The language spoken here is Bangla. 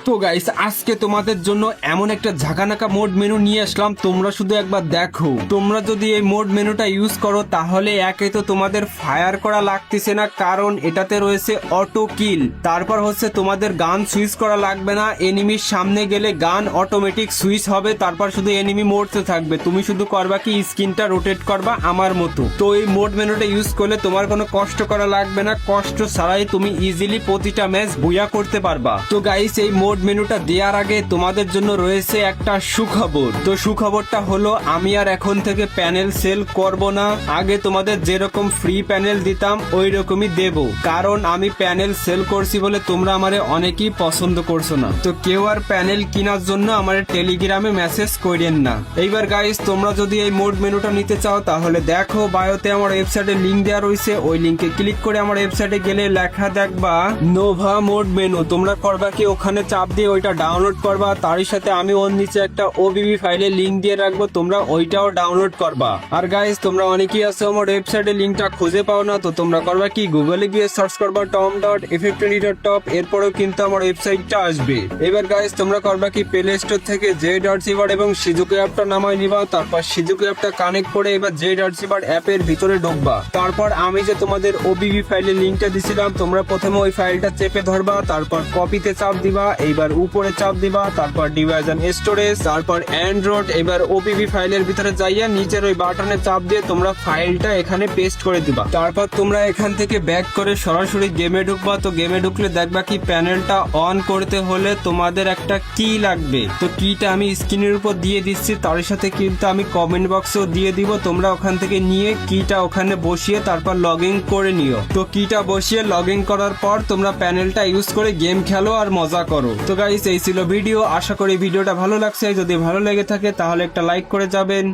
তো গাইস আজকে তোমাদের জন্য এমন একটা ঝাঁকানাকা মোড মেনু নিয়ে আসলাম, তোমরা শুধু একবার দেখো। তোমরা যদি এই মোড মেনুটা ইউজ করো তাহলে একে তো তোমাদের ফায়ার করা লাগতেছে না, কারণ এটাতে রয়েছে অটো কিল। তারপর হচ্ছে তোমাদের গান সুইচ করা লাগবে না, এনিমির সামনে গেলে গান অটোমেটিক সুইচ হবে, তারপর শুধু এনিমি মরতে থাকবে, তুমি শুধু করবা কি স্ক্রিনটা রোটেট করবা আমার মতো। তো এই মোড মেনুটা ইউজ করলে তোমার কোনো কষ্ট করা লাগবে না, কষ্ট ছাড়াই তুমি ইজিলি প্রতিটা ম্যাচ বুয়া করতে পারবা। তো গাইস এই মোড মেনুটা দেওয়ার আগে তোমাদের জন্য রয়েছে একটা সুখবর। তো সুখবরটা হলো আমি আর এখন থেকে প্যানেল সেল করব না, আগে তোমাদের যেরকম ফ্রি প্যানেল দিতাম ওই রকমই দেব, কারণ আমি প্যানেল সেল করছি বলে তোমরা আমারে অনেকেই পছন্দ করছো না। তো কেউ আর প্যানেল কেনার জন্য আমার টেলিগ্রামে মেসেজ করেন না। এইবার গাইস তোমরা যদি এই মোড মেনুটা নিতে চাও তাহলে দেখো বায়োতে আমার ওয়েবসাইটে লিংক দেওয়া রয়েছে, ওই লিংকে ক্লিক করে আমার ওয়েবসাইটে গেলে লেখা দেখবা নোভা মোড মেনু। তোমরা করবা কি ওখানে চাপ দিয়ে ওইটা ডাউনলোড করবা, তারই সাথে আমি ওর নিচে একটা ওবিবি ফাইলের লিংক দিয়ে রাখবো, তোমরা ওইটাও ডাউনলোড করবা। আর গাইস তোমরা অনেকেই আছো আমার ওয়েবসাইটে লিংকটা খুঁজে পাও না, তো তোমরা করবা কি গুগলে গিয়ে সার্চ করবা tom.effect20.top, এরপরেও কিন্তু আমার ওয়েবসাইটটা আসবে। এবার গাইস তোমরা করবা কি প্লে স্টোর থেকে j.cbard এবং সিজুকি অ্যাপটা নামাই নিবা, তারপর সিজুকি অ্যাপটা কানেক্ট করে এবার j.cbard অ্যাপের ভিতরে ঢুকবা। তারপর আমি যে তোমাদের ওবিবি ফাইলের লিংকটা দিছিলাম, তোমরা প্রথমে ওই ফাইলটা চেপে ধরবা, তারপর কপিতে চাপ দিবা, এইবার উপরে চাপ দিবা, তারপর ডিভাইস এন্ড স্টোরেজ, তারপর অ্যান্ড্রয়েড। এবার ওবিবি ফাইলের ভিতরে যাইয়া নিচের ওই বাটনে চাপ দিয়ে তোমরা ফাইলটা এখানে পেস্ট করে দিবা। তারপর তোমরা এখান থেকে ব্যাক করে সরাসরি গেমে ঢুকবা। তো গেমে ঢুকলে দেখবা কি প্যানেলটা অন করতে হলে তোমাদের একটা কি লাগবে, তো কিটা আমি স্ক্রিনের উপর দিয়ে দিচ্ছি, তার সাথে কিন্তু আমি কমেন্ট বক্সেও দিয়ে দিব, তোমরা ওখান থেকে নিয়ে কিটা ওখানে বসিয়ে তারপর লগ ইন করে নিও। তো কিটা বসিয়ে লগ ইন করার পর তোমরা প্যানেলটা ইউজ করে গেম খেলো আর মজা করো। তো গাইস এই ছিল ভিডিও, আশা করি ভিডিওটা ভালো লাগছে, যদি ভালো লেগে থাকে তাহলে একটা লাইক করে যাবেন।